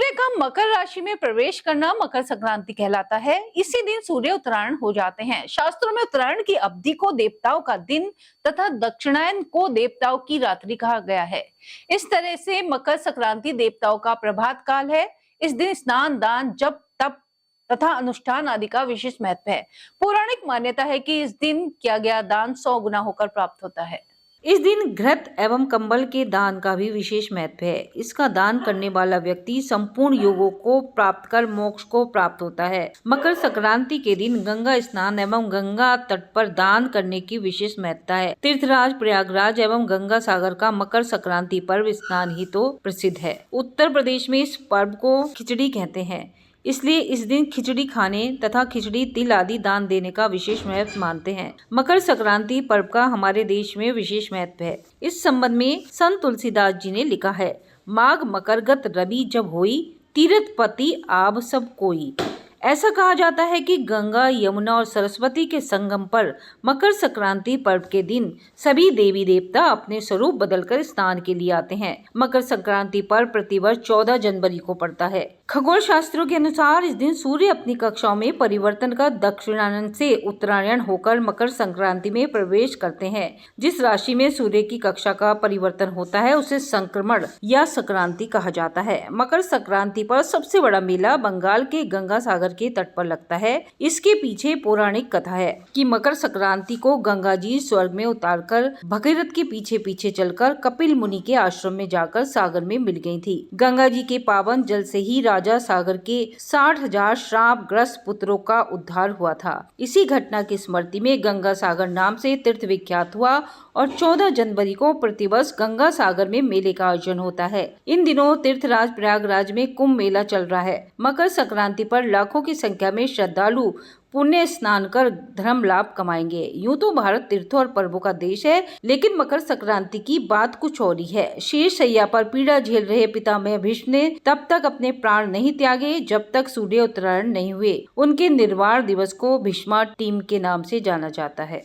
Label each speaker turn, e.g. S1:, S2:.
S1: सूर्य का मकर राशि में प्रवेश करना मकर संक्रांति कहलाता है। इसी दिन सूर्य उत्तरायण हो जाते हैं। शास्त्रों में उत्तरायण की अवधि को देवताओं का दिन तथा दक्षिणायन को देवताओं की रात्रि कहा गया है। इस तरह से मकर संक्रांति देवताओं का प्रभात काल है। इस दिन स्नान, दान, जप, तप तथा अनुष्ठान आदि का विशेष महत्व है। पौराणिक मान्यता है कि इस दिन किया गया दान 100 गुना होकर प्राप्त होता है।
S2: इस दिन घृत एवं कंबल के दान का भी विशेष महत्व है। इसका दान करने वाला व्यक्ति संपूर्ण योगों को प्राप्त कर मोक्ष को प्राप्त होता है। मकर संक्रांति के दिन गंगा स्नान एवं गंगा तट पर दान करने की विशेष महत्ता है। तीर्थराज प्रयागराज एवं गंगा सागर का मकर संक्रांति पर्व स्नान ही तो प्रसिद्ध है। उत्तर प्रदेश में इस पर्व को खिचड़ी कहते हैं, इसलिए इस दिन खिचड़ी खाने तथा खिचड़ी, तिल आदि दान देने का विशेष महत्व मानते हैं। मकर संक्रांति पर्व का हमारे देश में विशेष महत्व है। इस संबंध में संत तुलसीदास जी ने लिखा है, माघ मकरगत रवि जब होई, तीर्थ पति आब सब कोई। ऐसा कहा जाता है कि गंगा, यमुना और सरस्वती के संगम पर मकर संक्रांति पर्व के दिन सभी देवी देवता अपने स्वरूप बदलकर स्नान के लिए आते हैं। मकर संक्रांति पर्व प्रतिवर्ष 14 जनवरी को पड़ता है। खगोल शास्त्रों के अनुसार इस दिन सूर्य अपनी कक्षाओं में परिवर्तन कर दक्षिणायन से उत्तरायण होकर मकर संक्रांति में प्रवेश करते हैं। जिस राशि में सूर्य की कक्षा का परिवर्तन होता है उसे संक्रमण या संक्रांति कहा जाता है। मकर संक्रांति पर सबसे बड़ा मेला बंगाल के गंगा सागर के तट पर लगता है। इसके पीछे पौराणिक कथा है कि मकर संक्रांति को गंगा जी स्वर्ग में उतारकर भगीरथ के पीछे पीछे चलकर कपिल मुनि के आश्रम में जाकर सागर में मिल गई थी। गंगा जी के पावन जल से ही राजा सागर के 60,000 श्राप ग्रस्त पुत्रों का उद्धार हुआ था। इसी घटना की स्मृति में गंगा सागर नाम से तीर्थ विख्यात हुआ और 14 जनवरी को प्रतिवर्ष गंगा सागर में मेले का आयोजन होता है। इन दिनों तीर्थराज प्रयागराज में कुंभ मेला चल रहा है। मकर संक्रांति पर लाखों की संख्या में श्रद्धालु पुण्य स्नान कर धर्म लाभ कमाएंगे। यूं तो भारत तीर्थों और पर्वों का देश है, लेकिन मकर संक्रांति की बात कुछ और ही है। शेष शैया पर पीड़ा झेल रहे पितामह भीष्म ने तब तक अपने प्राण नहीं त्यागे जब तक सूर्य उत्तरायण नहीं हुए। उनके निर्वाण दिवस को भीष्मा टीम के नाम से जाना जाता है।